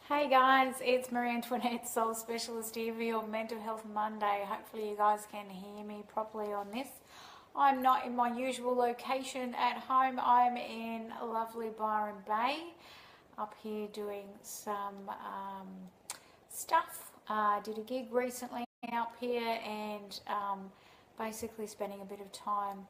Hey guys, it's Marie Antoinette, Soul Specialist here for your Mental Health Monday. Hopefully you guys can hear me properly on this. I'm not in my usual location at home. I'm in lovely Byron Bay, up here doing some stuff. Did a gig recently up here and basically spending a bit of time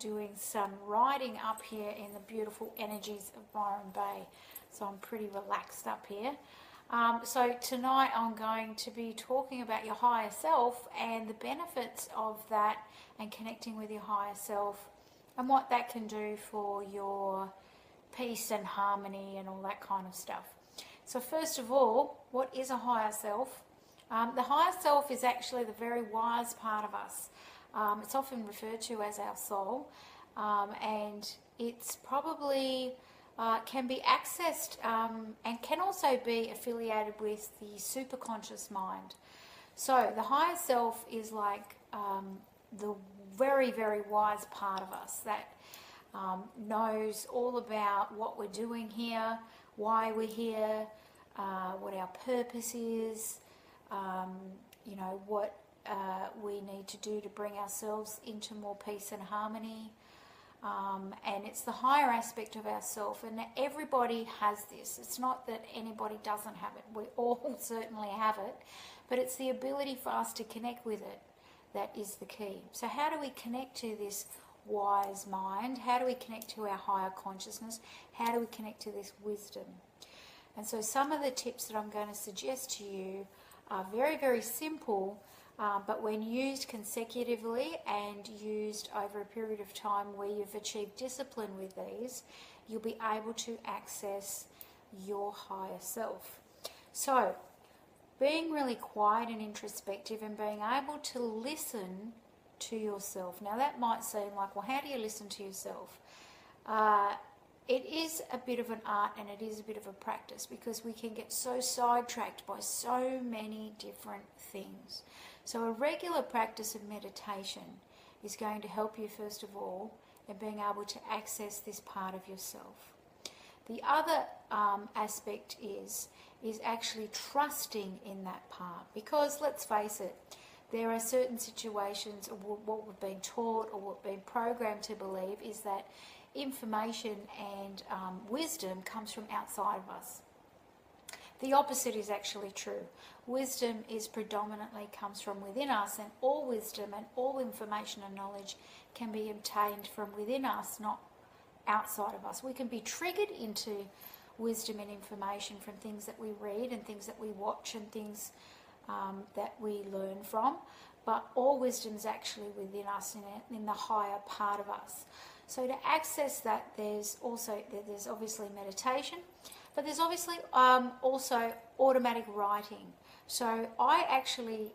doing some riding up here in the beautiful energies of Byron Bay. So I'm pretty relaxed up here. So tonight I'm going to be talking about your higher self and the benefits of that and connecting with your higher self and what that can do for your peace and harmony and all that kind of stuff. So first of all, what is a higher self? The higher self is actually the very wise part of us. It's often referred to as our soul, and it's probably can be accessed and can also be affiliated with the superconscious mind. So the higher self is like the very, very wise part of us that knows all about what we're doing here, why we're here, what our purpose is, what we need to do to bring ourselves into more peace and harmony. And it's the higher aspect of ourself, and everybody has this. It's not that anybody doesn't have it. We all certainly have it, but it's the ability for us to connect with it that is the key. So how do we connect to this wise mind? How do we connect to our higher consciousness? How do we connect to this wisdom? And so some of the tips that I'm going to suggest to you are very, very simple, but when used consecutively and used over a period of time where you've achieved discipline with these, you'll be able to access your higher self. So, being really quiet and introspective and being able to listen to yourself. Now that might seem like, well, how do you listen to yourself? It is a bit of an art and it is a bit of a practice because we can get so sidetracked by so many different things. So a regular practice of meditation is going to help you, first of all, in being able to access this part of yourself. The other aspect is actually trusting in that part, because let's face it, there are certain situations, or what we've been taught or what we've been programmed to believe is that information and wisdom comes from outside of us. The opposite is actually true. Wisdom is predominantly comes from within us, and all wisdom and all information and knowledge can be obtained from within us, not outside of us. We can be triggered into wisdom and information from things that we read and things that we watch and things that we learn from, but all wisdom is actually within us, in the higher part of us. So to access that, there's obviously meditation, but there's obviously also automatic writing. So I actually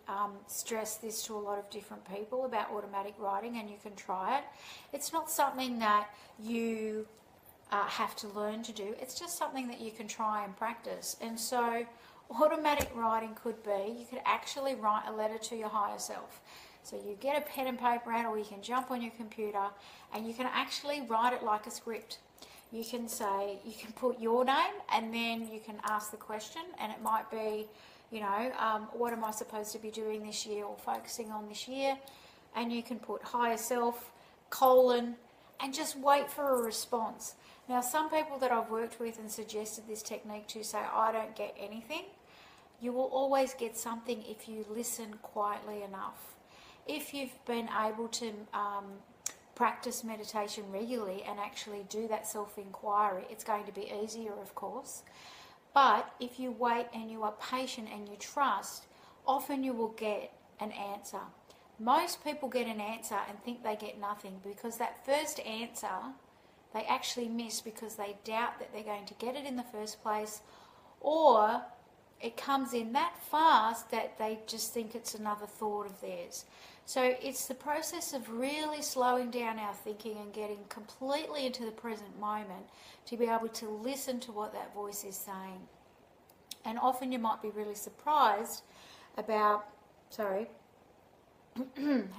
stress this to a lot of different people about automatic writing, and you can try it. It's not something that you have to learn to do. It's just something that you can try and practice. And so automatic writing could be, you could actually write a letter to your higher self. So you get a pen and paper out, or you can jump on your computer and you can actually write it like a script. You can say, you can put your name and then you can ask the question, and it might be, what am I supposed to be doing this year or focusing on this year? And you can put higher self, colon, and just wait for a response. Now, some people that I've worked with and suggested this technique to say, I don't get anything. You will always get something if you listen quietly enough. If you've been able to practice meditation regularly and actually do that self-inquiry, it's going to be easier, of course. But if you wait and you are patient and you trust, often you will get an answer. Most people get an answer and think they get nothing, because that first answer they actually miss because they doubt that they're going to get it in the first place, or it comes in that fast that they just think it's another thought of theirs. So it's the process of really slowing down our thinking and getting completely into the present moment to be able to listen to what that voice is saying. And often you might be really surprised about, had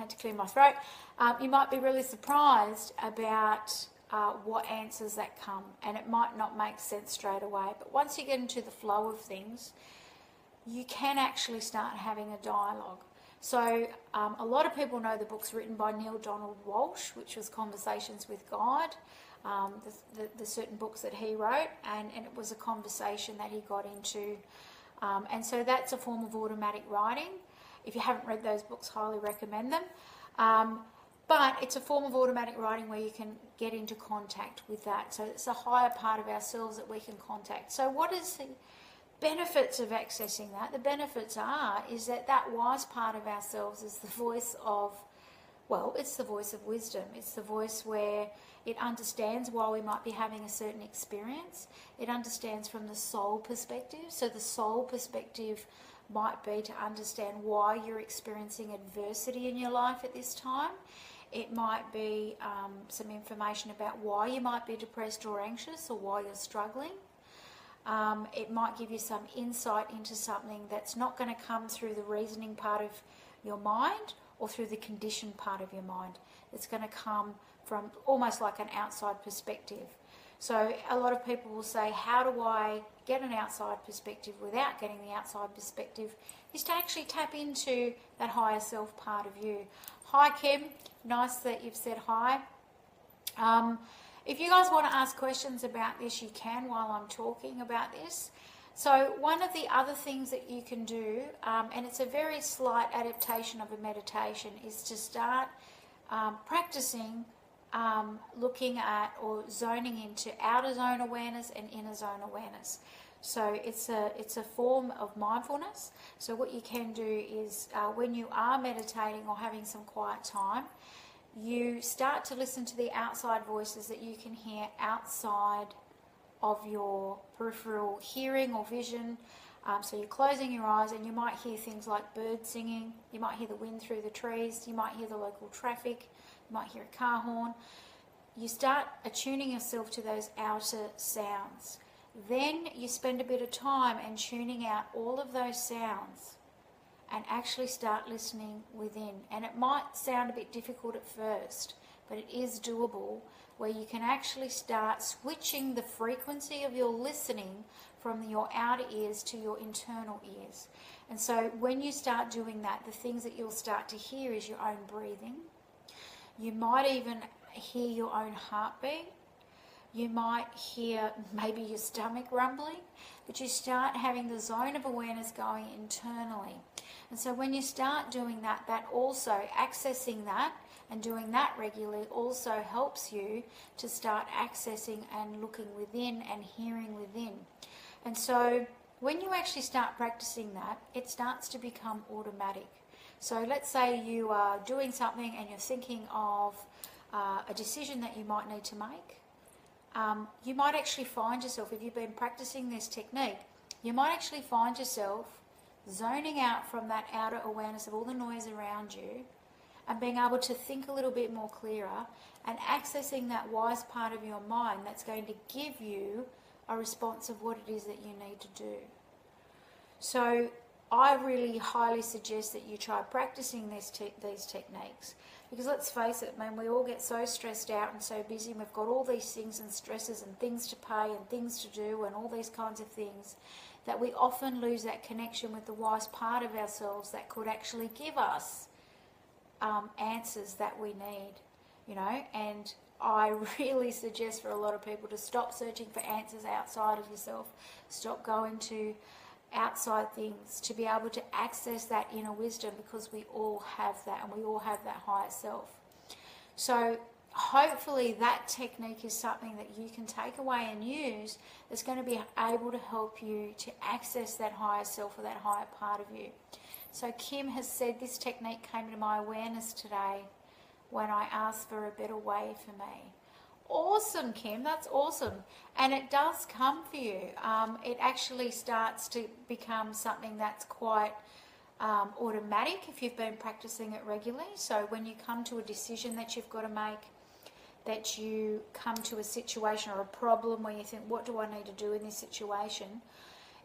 to clear my throat. You might be really surprised about what answers that come, and it might not make sense straight away, but once you get into the flow of things, you can actually start having a dialogue. So a lot of people know the book's written by Neale Donald Walsch, which was Conversations with God, the certain books that he wrote, and it was a conversation that he got into. And so that's a form of automatic writing. If you haven't read those books, highly recommend them. But it's a form of automatic writing where you can get into contact with that. So it's a higher part of ourselves that we can contact. So what is the benefits of accessing that? The benefits is that wise part of ourselves is the voice of, well, it's the voice of wisdom. It's the voice where it understands why we might be having a certain experience. It understands from the soul perspective. So the soul perspective might be to understand why you're experiencing adversity in your life at this time. It might be some information about why you might be depressed or anxious, or why you're struggling. It might give you some insight into something that's not going to come through the reasoning part of your mind or through the conditioned part of your mind. It's going to come from almost like an outside perspective. So a lot of people will say, how do I get an outside perspective without getting the outside perspective? Is to actually tap into that higher self part of you. Hi Kim, nice that you've said hi. If you guys want to ask questions about this, you can while I'm talking about this. So one of the other things that you can do, and it's a very slight adaptation of a meditation, is to start practicing looking at or zoning into outer zone awareness and inner zone awareness. So it's a form of mindfulness. So what you can do is when you are meditating or having some quiet time, you start to listen to the outside voices that you can hear outside of your peripheral hearing or vision. So you're closing your eyes and you might hear things like birds singing, you might hear the wind through the trees, you might hear the local traffic, you might hear a car horn. You start attuning yourself to those outer sounds. Then you spend a bit of time and tuning out all of those sounds and actually start listening within. And it might sound a bit difficult at first, but it is doable, where you can actually start switching the frequency of your listening from your outer ears to your internal ears. And so when you start doing that, the things that you'll start to hear is your own breathing. You might even hear your own heartbeat. You might hear maybe your stomach rumbling, but you start having the zone of awareness going internally. And so when you start doing that, that also, accessing that and doing that regularly also helps you to start accessing and looking within and hearing within. And so when you actually start practicing that, it starts to become automatic. So let's say you are doing something and you're thinking of a decision that you might need to make. You might actually find yourself, if you've been practicing this technique, you might actually find yourself zoning out from that outer awareness of all the noise around you and being able to think a little bit more clearer and accessing that wise part of your mind that's going to give you a response of what it is that you need to do. So I really highly suggest that you try practicing these techniques, because let's face it, man, we all get so stressed out and so busy, and we've got all these things and stresses and things to pay and things to do and all these kinds of things, that we often lose that connection with the wise part of ourselves that could actually give us answers that we need, you know. And I really suggest for a lot of people to stop searching for answers outside of yourself, stop going to outside things, to be able to access that inner wisdom, because we all have that and we all have that higher self. So hopefully that technique is something that you can take away and use that's going to be able to help you to access that higher self or that higher part of you. So Kim has said, this technique came to my awareness today when I asked for a better way for me. Awesome, Kim, that's awesome. And it does come for you. It actually starts to become something that's quite automatic if you've been practicing it regularly. So when you come to a decision that you've got to make, that you come to a situation or a problem where you think, what do I need to do in this situation?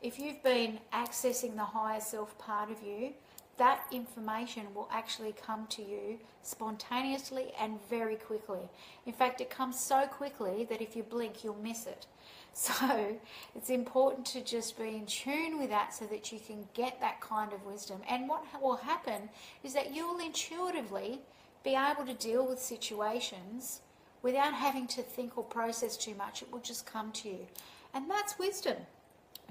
If you've been accessing the higher self part of you, that information will actually come to you spontaneously and very quickly. In fact, it comes so quickly that if you blink, you'll miss it. So it's important to just be in tune with that so that you can get that kind of wisdom. And what will happen is that you'll intuitively be able to deal with situations without having to think or process too much. It will just come to you. And that's wisdom.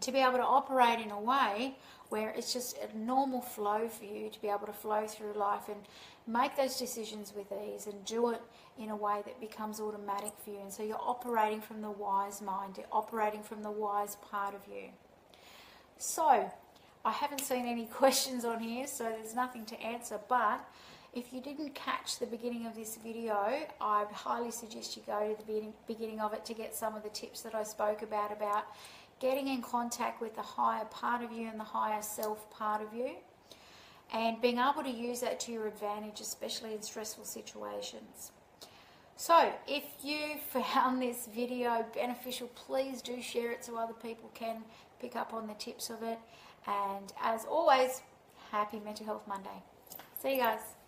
To be able to operate in a way where it's just a normal flow for you, to be able to flow through life and make those decisions with ease and do it in a way that becomes automatic for you. And so you're operating from the wise mind, you're operating from the wise part of you. So I haven't seen any questions on here, so there's nothing to answer, but if you didn't catch the beginning of this video, I highly suggest you go to the beginning of it to get some of the tips that I spoke about getting in contact with the higher part of you and the higher self part of you, and being able to use that to your advantage, especially in stressful situations. So if you found this video beneficial, please do share it so other people can pick up on the tips of it. And as always, happy Mental Health Monday. See you guys.